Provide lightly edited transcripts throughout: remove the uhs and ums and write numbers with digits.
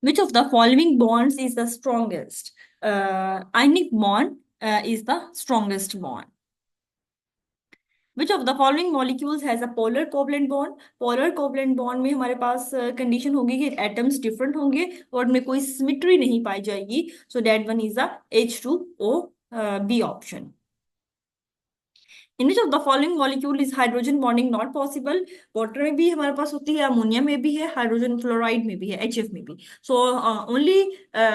Which of the following bonds is the strongest? Ionic bond is the strongest bond. Which of the following molecules has a polar covalent bond? Polar covalent bond में हमारे पास condition होगी कि atoms different होंगे और में कोई symmetry नहीं पाई जाएगी. So that one is the H2O, B option. In which of the following molecule is hydrogen bonding not possible? Water में भी हमारे पास होती है, अमोनिया में भी है, हाइड्रोजन फ्लोराइड में भी है, HF में भी. So only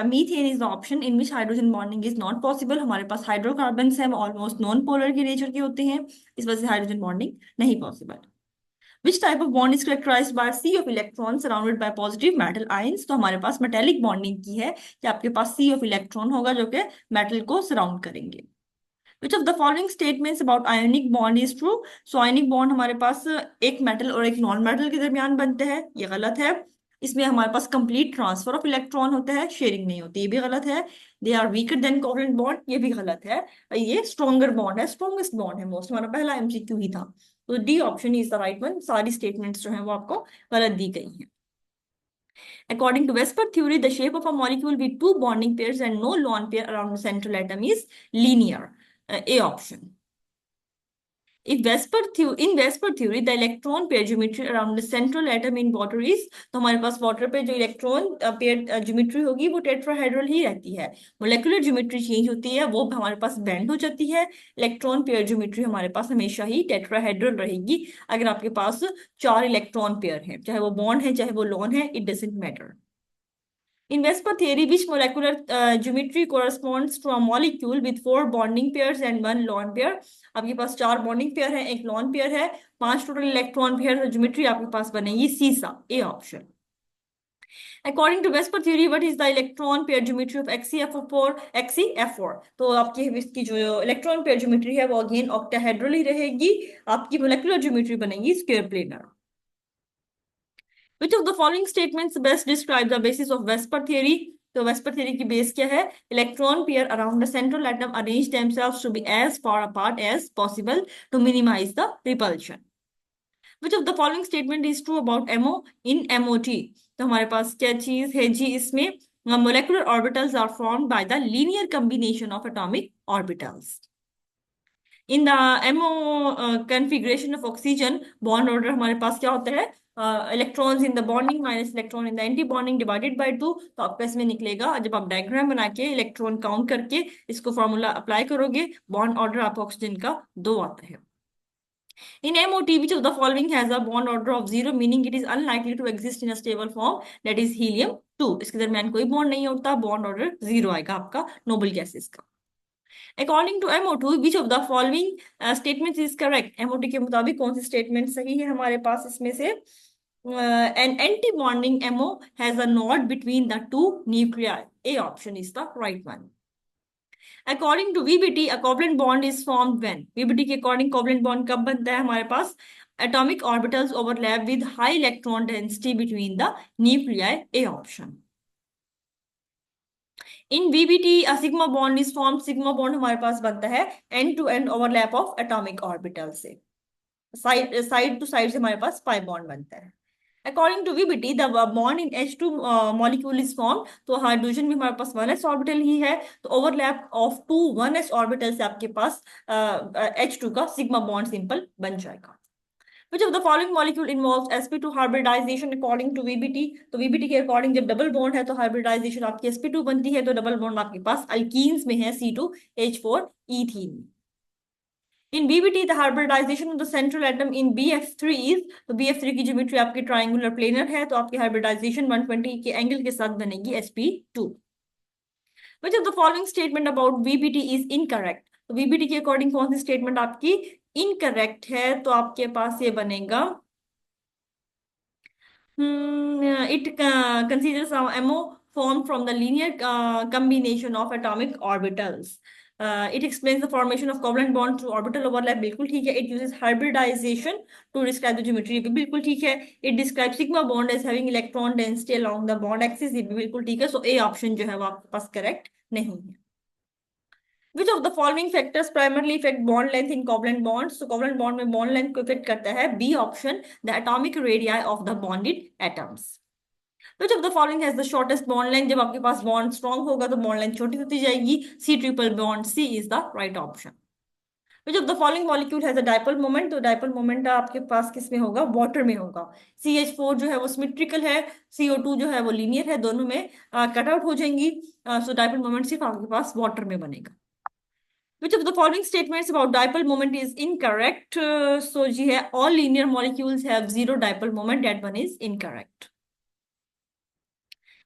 methane is the option in which hydrogen bonding is not possible. हमारे पास हाइड्रोकार्बन है, ऑलमोस्ट नॉन पोलर के नेचर के होते हैं, इस वजह से हाइड्रोजन बॉन्डिंग नहीं possible. Which type of bond is characterized by sea of electrons surrounded by positive metal ions? तो हमारे पास मेटेलिक बॉन्डिंग की है कि आपके पास sea of electron होगा जो कि मेटल को सराउंड करेंगे. Which of the following statements about ionic bond is true? So ionic bond हमारे पास एक मेटल और एक नॉन मेटल के दरमियान बनते हैं, ये गलत है. इसमें हमारे पास कंप्लीट ट्रांसफर ऑफ इलेक्ट्रॉन होता है, शेयरिंग नहीं होती, ये भी गलत है. They are weaker than covalent bond, ये भी गलत है. ये स्ट्रॉन्गर बॉन्ड है, स्ट्रॉन्गेस्ट बॉन्ड है मोस्ट. हमारा पहला एमसीक्यू ही था. तो D option is the right one. सारी स्टेटमेंट्स जो है वो आपको गलत दी गई हैं. According to Vesper theory, the shape of a molecule with two bonding pairs and no lone pair around the central atom is linear. A option. If in Vesper theory, the electron pair geometry around the central atom in water is, तो हमारे पास water पे जो electron pair geometry होगी वो tetrahedral ही रहती है. Molecular geometry change होती है, वो हमारे पास बेंड हो जाती है. इलेक्ट्रॉन पेयर ज्योमेट्री हमारे पास हमेशा ही टेट्राहेड्रल रहेगी. अगर आपके पास 4 इलेक्ट्रॉन पेयर है, चाहे वो बॉन्ड है चाहे वो लोन है, it doesn't matter. In Vesper theory, which molecular geometry corresponds to a molecule with 4 bonding pairs and 1 lone pair? आपके पास 4 बॉन्डिंग पेयर है, एक लॉन पेयर है, 5 टोटल इलेक्ट्रॉन पेयर. ज्योमेट्री आपके पास बनेगी सीसा, A option. According to Vesper theory, what is the electron pair geometry of XeF4? XeF4. तो आपकी इसकी जो इलेक्ट्रॉन पेयर ज्योमेट्री है वो अगेन ऑक्टाहेड्रल ही रहेगी. आपकी मोलेकुलर ज्योमेट्री बनेगी square planar. Which of the following statements best describe the basis of Vesper theory? तो वेस्पर थ्योरी की बेस क्या है? Electron pair around the central atom arrange themselves to be as far apart as possible to minimize the repulsion. Which of the following statement is true about MO in MOT? तो हमारे पास क्या चीज है जी इसमें? Molecular orbitals are formed by the linear combination of atomic orbitals. In the MO configuration of oxygen, bond order हमारे पास क्या होता है? Electrons in the bonding minus electron in the anti bonding divided by 2. तो आपका इसमें निकलेगा, जब आप डायग्राम बना के इलेक्ट्रॉन काउंट करके इसको फॉर्मूला अप्लाई करोगे, बॉन्ड ऑर्डर आपको ऑक्सीजन का 2 आता है. In MOT, which of the following has a bond order of 0, meaning it is unlikely to exist in a stable form, that is helium-2. इसके दरमियान कोई बॉन्ड नहीं होता, बॉन्ड ऑर्डर 0 आएगा आपका नोबल गैसेस का. According to MO2, which of the following statements is correct? MO2 के मुताबिक कौन सी स्टेटमेंट सही है हमारे पास इसमें से? An anti-bonding MO has a knot between the two nuclei. A option is the right one. According to VBT, a covalent bond is formed when? VBT के according covalent bond कब बनता है हमारे पास? Atomic orbitals overlap with high electron density between the nuclei. A option. In VBT, a sigma bond is formed. Sigma bond हमारे पास बनता है end to end overlap of atomic orbital से. Side to side से हमारे पास pi bond बनता है. According to VBT, the bond in H2 molecule is formed. तो hydrogen में हमारे पास 1s ऑर्बिटल ही है, तो ओवरलैप ऑफ 2 1s ऑर्बिटल से आपके पास H2 का सिग्मा बॉन्ड सिंपल बन जाएगा. Which of the following molecule involves sp2 hybridization according to VBT? तो VBT के अकॉर्डिंग जब डबल बॉन्ड है तो हाइब्रिडाइजेशन आपकी sp2 बनती है, तो डबल बॉन्ड आपके पास अल्कीन्स में है, C2H4 ethene. In BBT, the hybridization of the central atom in BF3 is, तो BF3 की ज्योमेट्री आपकी ट्रायंगुलर प्लेनर है, तो आपकी हाइब्रिडाइजेशन 120 के एंगल के साथ बनेगी sp2. Which of the following statement about VBT is incorrect? तो VBT के अकॉर्डिंग कौन सी स्टेटमेंट आपकी इनकरेक्ट है? तो आपके पास ये बनेगा it considers MO formed from the linear combination of atomic orbitals. It explains the formation of covalent bond through orbital overlap. बिल्कुल ठीक है. It uses hybridization to describe the geometry. बिल्कुल ठीक है. It describes sigma bond as having electron density along the bond axis. ये भी बिल्कुल ठीक है. So A option जो है वो आपके पास correct नहीं है. Which of the following factors primarily affect bond length in covalent bonds? So covalent bond में bond length को affect करता है B option, the atomic radii of the bonded atoms. Which of the following has the shortest bond length? जब आपके पास bond strong होगा तो bond length छोटी होती जाएगी। C triple bond, C is the right option. Which of the following molecule has a dipole moment? तो dipole moment आपके पास किस में होगा? वाटर में होगा। CH4 जो है वो सिमेट्रिकल है, CO2 जो है वो लीनियर है, दोनों में कट आउट हो जाएंगी। सो डाइपोल मोमेंट सिर्फ आपके पास वाटर में बनेगा। Which of the following statements about dipole moment is incorrect? So जी है, all linear molecules have zero dipole moment. That one is incorrect.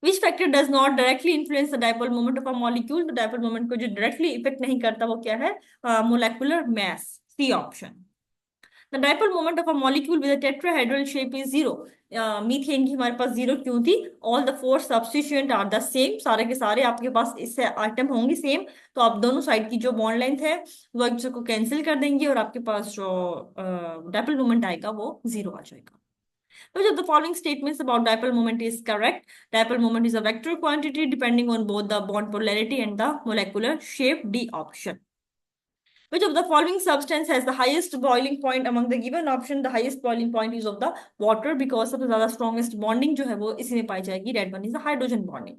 Which factor does not directly influence the dipole moment of a molecule? तो dipole moment को जो directly effect नहीं करता वो क्या है? Molecular mass. C option. The dipole moment of a molecule with a tetrahedral shape is zero. Methane की हमारे पास जीरो क्यों थी? All the four substituent are the same, सारे के सारे आपके पास इससे आइटम होंगे सेम, तो आप दोनों साइड की जो बॉन्ड लेंथ है वो एक दूसरे को कैंसिल कर देंगे और आपके पास जो डाइपोल मोमेंट आएगा वो जीरो आ जाएगा। Which of the following statements about dipole moment is correct? Dipole moment is a vector quantity depending on both the bond polarity and the molecular shape. D option. Which of the following substance has the highest boiling point among the given option? The highest boiling point is of the water because सबसे ज्यादा strongest bonding जो है वो इसी में पाई जाएगी. That one is the hydrogen bonding.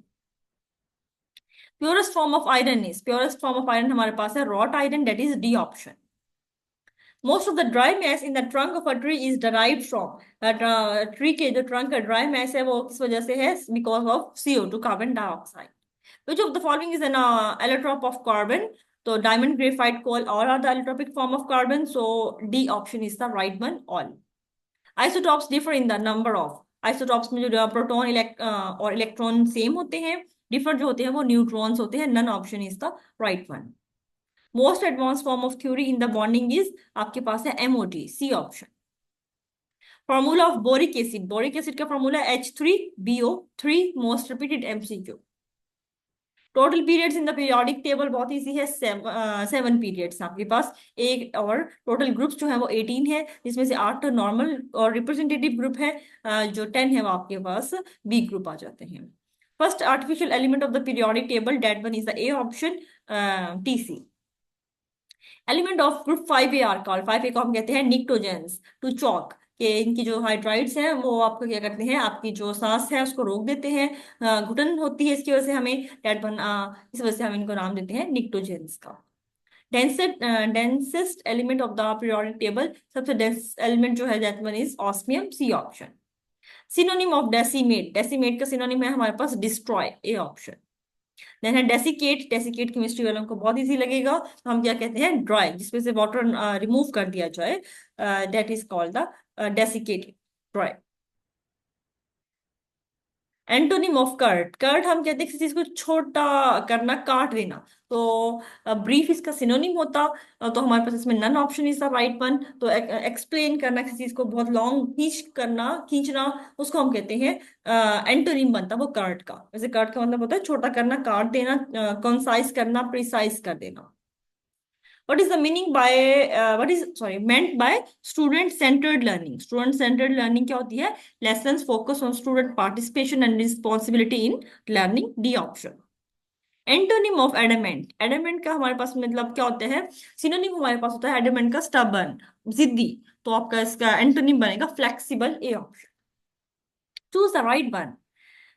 Purest form of iron is, purest form of iron हमारे पास है wrought iron, that is D option. Most of the dry mass in the trunk of a tree is derived from tree के जो trunk का dry mass है वो किस वजह से है? Because of CO2, carbon dioxide. Which of the following is an allotrope of carbon? So diamond, graphite, coal, all are the allotropic form of carbon. So D option is the right one. All isotopes differ in the number of, isotopes में जो proton और electron same होते हैं, differ जो होते हैं वो neutrons होते हैं। None option is the right one. Most advance form of theory in the bonding is आपके पास है MOT, C option. Formula of boric acid, boric acid का formula H3BO3, most repeated MCQ। Total periods in the periodic table बहुत easy है, 7 periods आपके पास एक, और total groups जो है वो 18 है, जिसमें से 8 नॉर्मल और रिप्रेजेंटेटिव ग्रुप है, जो 10 है वो आपके पास बी ग्रुप आ जाते हैं। First artificial element of the periodic table, that one is the A option, TC। Element of group 5A are called, 5A को हम कहते हैं निक्टोजेंस टू चॉक, कि इनकी जो हाइड्राइड्स हैं वो आपको क्या करते हैं, आपकी जो सांस है उसको रोक देते हैं, घुटन होती है इसकी वजह से हमें, डेट वन इस वजह से हम इनको नाम देते हैं निक्टोजेंस का। Densest element of the periodic table, सबसे डेंस एलिमेंट जो है that one is osmium, C option. Synonym of decimate, decimate का सिनोनिम है हमारे पास डिस्ट्रॉय, ए ऑप्शन। देन है डेसिकेट, डेसिकेट केमिस्ट्री वालों को बहुत इजी लगेगा, तो हम क्या कहते हैं, ड्राई, जिसमें से वाटर रिमूव कर दिया जाए, that is called the desiccate, dry. Antonym of curt, curt हम कहते हैं किसी चीज को छोटा करना, काट देना, तो ब्रीफ इसका सिनोनिम होता, तो हमारे पास इसमें none option is the right one. तो एक्सप्लेन करना, किसी चीज को बहुत लॉन्ग खींच करना, खींचना, उसको हम कहते हैं एंटोनिम बनता वो कर्ट का। वैसे कर्ट का मतलब होता है छोटा करना, काट देना, कंसाइज करना, प्रिसाइज कर देना। What is the meaning by what is sorry meant by student centered learning? Student centered learning क्या होती है? Lessons focus on student participation and responsibility in learning, D option। Antonym of adamant, adamant का हमारे पास मतलब क्या होता है? Synonym हमारे पास होता है एडमेंट का स्टबर्न, जिद्दी, तो आपका इसका एंटोनिम बनेगा flexible, A option. Choose the right one.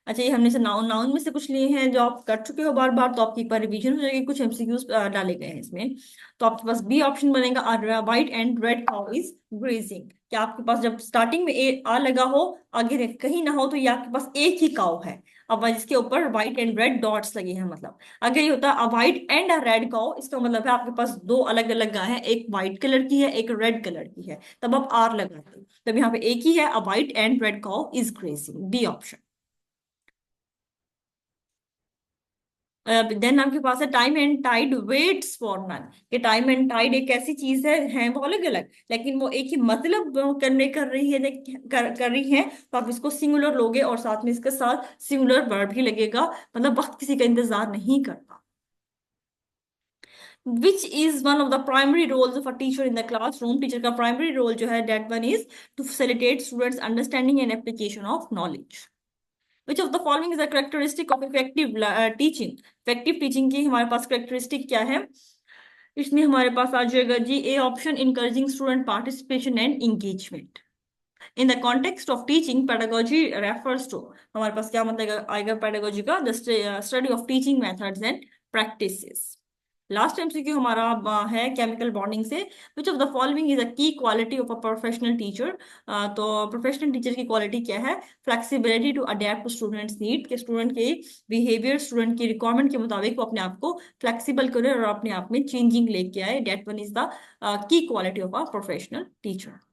अच्छा, ये हमने से नाउन, नाउन में से कुछ लिए हैं जो आप कर चुके हो बार बार, तो आपकी एक बार रिवीजन हो जाएगी, कुछ MCQs डाले गए हैं इसमें। तो आपके पास बी ऑप्शन बनेगा, white and red cow is grazing. क्या आपके पास जब स्टार्टिंग में आ लगा हो, आगे कहीं ना हो, तो ये आपके पास एक ही काउ है। अब इसके ऊपर व्हाइट एंड रेड डॉट्स लगे हैं, मतलब अगर ये होता a white and a red cow, इसका मतलब है आपके पास दो अलग अलग गाय हैं, एक व्हाइट कलर की है, एक रेड कलर की है, तब आप आर लगाते, तब यहाँ पे एक ही है, a white and red cow is grazing, D option. Then आपके पास है time and tide waits for none, कि टाइम एंड टाइड एक ऐसी चीज है वो अलग अलग, लेकिन वो एक ही मतलब करने कर रही है, कर रही है, तो आप इसको सिंगुलर लोगे और साथ में इसके साथ सिंगुलर वर्ब भी लगेगा, मतलब वक्त किसी का इंतजार नहीं करता। Which is one of the primary roles of a teacher in the classroom, teacher का प्राइमरी रोल जो है that one is to facilitate students understanding and application of knowledge. Which of the following is a characteristic of effective teaching? Effective teaching की हमारे पास characteristic क्या है? इसमें हमारे पास आ जाएगा जी, A option, encouraging student participation and engagement। In the context of teaching pedagogy refers to, हमारे पास क्या मतलब आएगा पेडागोजी का, the study of teaching methods and practices. Last MCQ हमारा है केमिकल बॉन्डिंग से, which of the following is a key quality of a professional teacher. तो प्रोफेशनल टीचर की क्वालिटी क्या है? Flexibility to adapt to students need, के student के behaviour, student की रिक्वायरमेंट के मुताबिक वो अपने आप को फ्लेक्सिबल करे और अपने आप में चेंजिंग लेके आए। That one is the key quality of a professional teacher.